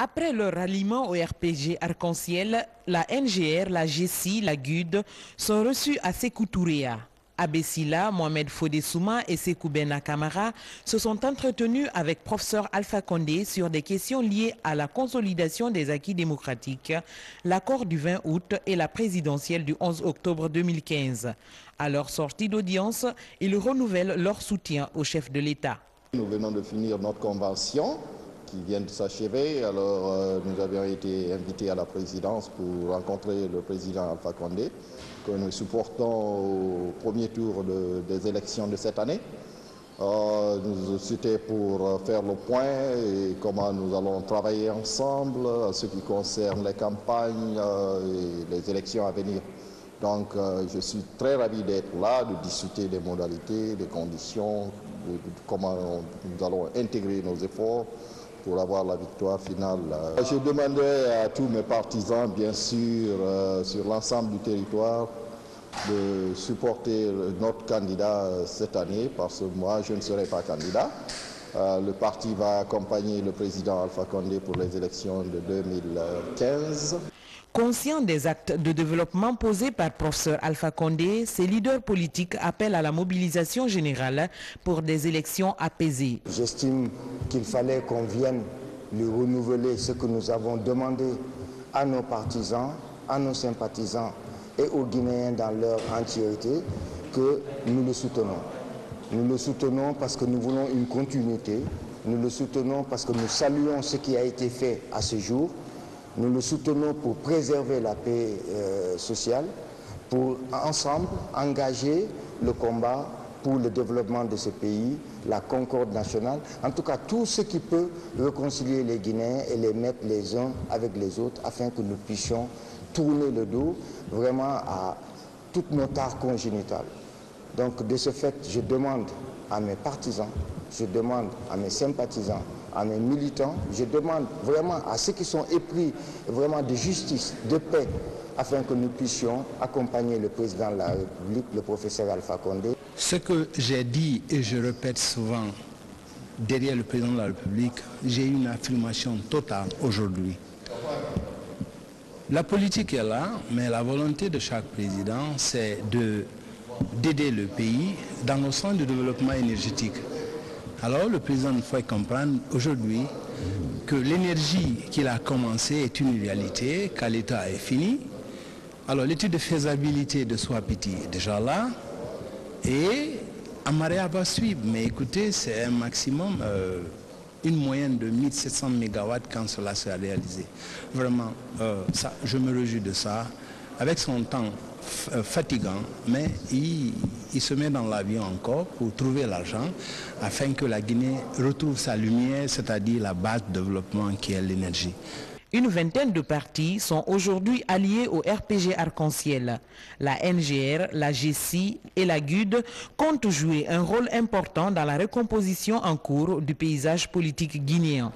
Après leur ralliement au RPG Arc-en-Ciel, la NGR, la GECI, la GUD sont reçus à Sékou Touréa. Abessila, Mohamed Fodé Souma et Sékou Bena Kamara se sont entretenus avec professeur Alpha Condé sur des questions liées à la consolidation des acquis démocratiques, l'accord du 20 août et la présidentielle du 11 octobre 2015. À leur sortie d'audience, ils renouvellent leur soutien au chef de l'État. Nous venons de finir notre convention qui vient de s'achever. Alors nous avions été invités à la présidence pour rencontrer le président Alpha Condé, que nous supportons au premier tour des élections de cette année. C'était pour faire le point et comment nous allons travailler ensemble en ce qui concerne les campagnes et les élections à venir. Donc je suis très ravi d'être là, de discuter des modalités, des conditions, de comment nous allons intégrer nos efforts pour avoir la victoire finale. Je demanderai à tous mes partisans, bien sûr, sur l'ensemble du territoire, de supporter notre candidat cette année, parce que moi, je ne serai pas candidat. Le parti va accompagner le président Alpha Condé pour les élections de 2015. Conscient des actes de développement posés par professeur Alpha Condé, ces leaders politiques appellent à la mobilisation générale pour des élections apaisées. J'estime qu'il fallait qu'on vienne lui renouveler ce que nous avons demandé à nos partisans, à nos sympathisants et aux Guinéens dans leur entièreté, que nous le soutenons. Nous le soutenons parce que nous voulons une continuité, nous le soutenons parce que nous saluons ce qui a été fait à ce jour. Nous le soutenons pour préserver la paix sociale, pour ensemble engager le combat pour le développement de ce pays, la concorde nationale, en tout cas tout ce qui peut réconcilier les Guinéens et les mettre les uns avec les autres afin que nous puissions tourner le dos vraiment à toutes nos tares congénitales. Donc de ce fait, je demande à mes partisans, je demande à mes sympathisants, à mes militants, je demande vraiment à ceux qui sont épris vraiment de justice, de paix, afin que nous puissions accompagner le président de la République, le professeur Alpha Condé. Ce que j'ai dit et je répète souvent derrière le président de la République, j'ai une affirmation totale aujourd'hui. La politique est là, mais la volonté de chaque président, c'est d'aider le pays dans le sens du développement énergétique. Alors le président il faut comprendre aujourd'hui que l'énergie qu'il a commencé est une réalité, qu'à l'État est fini. Alors l'étude de faisabilité de Swapiti est déjà là et Amaria va suivre. Mais écoutez, c'est un maximum, une moyenne de 1700 MW quand cela sera réalisé. Vraiment, ça, je me réjouis de ça. Avec son temps fatigant, mais il se met dans l'avion encore pour trouver l'argent afin que la Guinée retrouve sa lumière, c'est-à-dire la base de développement qui est l'énergie. Une vingtaine de partis sont aujourd'hui alliés au RPG Arc-en-Ciel. La NGR, la GECI et la GUD comptent jouer un rôle important dans la recomposition en cours du paysage politique guinéen.